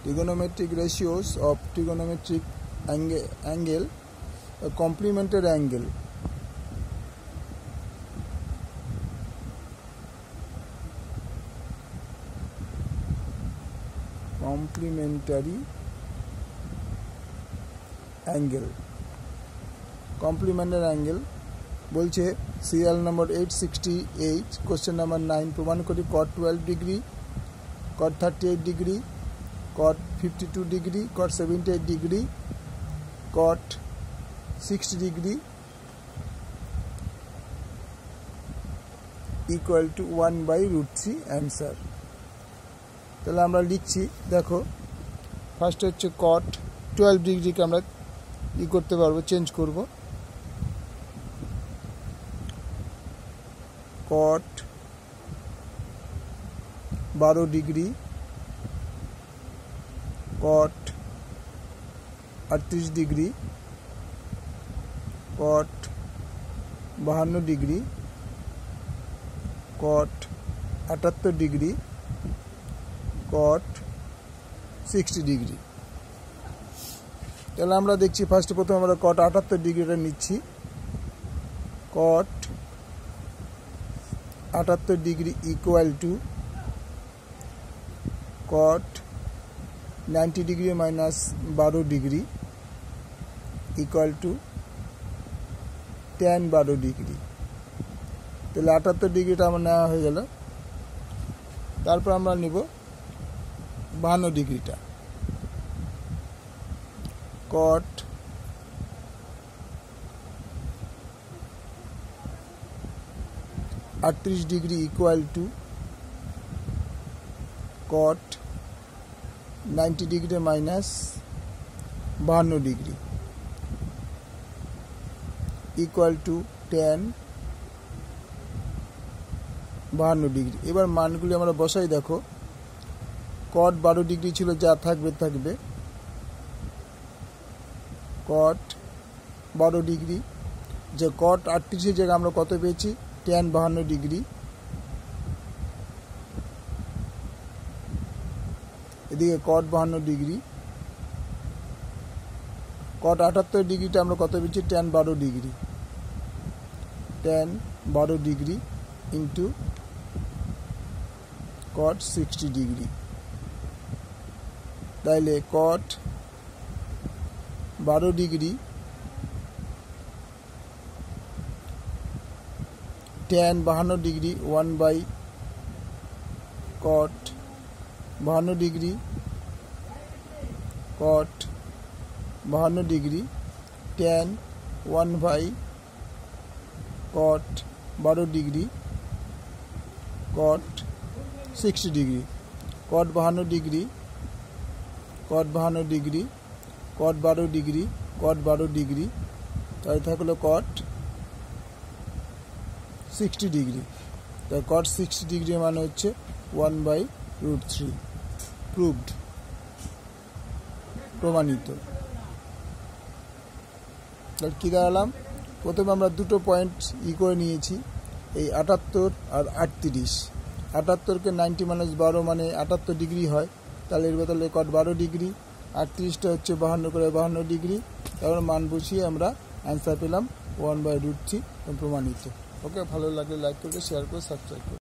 trigonometric ratios of trigonometric angle, a complementary angle. Complementary angle বলছে serial number 868 question number 9 প্রমাণ করি cot 12 degree, cot 38 degree, cot 52 degree, cot 78 degree, cot 60 degree equal to 1/√3 answer. তাহলে আমরা লিখছি, দেখো first হচ্ছে cot 12 ডিগ্রিকে আমরা করতে পারবো, চেঞ্জ করব। cot 12 degree, cot 38 degree, cot 52 degree, cot 78 degree, cot 60 degree. তাহলে আমরা দেখছি প্রথমে আমরা cot 78 ডিগ্রিটা নিচ্ছি। cot 78 degree equal to cot 90 degree minus 12 degree equal to tan 12 degree. তাহলে 78 ডিগ্রিটা আমার নেওয়া হয়ে গেল। তারপর আমরা নিব 52 ডিগ্রিটা। cot 38 degree equal to cot 90 degree minus 52 degree equal to tan 52 degree. এবার মানগুলি আমরা বসাই, দেখো cot 12 ডিগ্রি ছিল, যা থাকবে cot 12 ডিগ্রি, যে cot 38 জায়গায় আমরা কত পেয়েছি tan 52 ডিগ্রি, এদিকে cot 52 ডিগ্রি, cot 78 ডিগ্রিটা আমরা কত পেয়েছি tan 12 degree, tan 12 degree into cot 60 degree. তাইলে cot 12 degree tan 52 degree 1/cot 52 degree, cot 52 degree tan 1/cot 12 degree, cot 60 degree. cot 52 degree, cot 52 degree, cot 12 degree, cot 12 degree, তাই থাকলো cot 60 degree. তাই cot 60 degree মানে হচ্ছে 1/√3। Proved, প্রমাণিত। তাহলে কী দাঁড়ালাম, প্রথমে আমরা দুটো পয়েন্ট করে নিয়েছি, এই 78 আর 38। 78কে 90 - 12 মানে 78 ডিগ্রি হয়, তাহলে এর বদলে cot 12 ডিগ্রি, 38টা হচ্ছে 52 করে 52 ডিগ্রি। তারপর মান বসিয়ে আমরা অ্যান্সার পেলাম 1/√3, প্রমাণিত। ওকে, ভালো লাগলে লাইক করবে, শেয়ার করে সাবস্ক্রাইব করবে।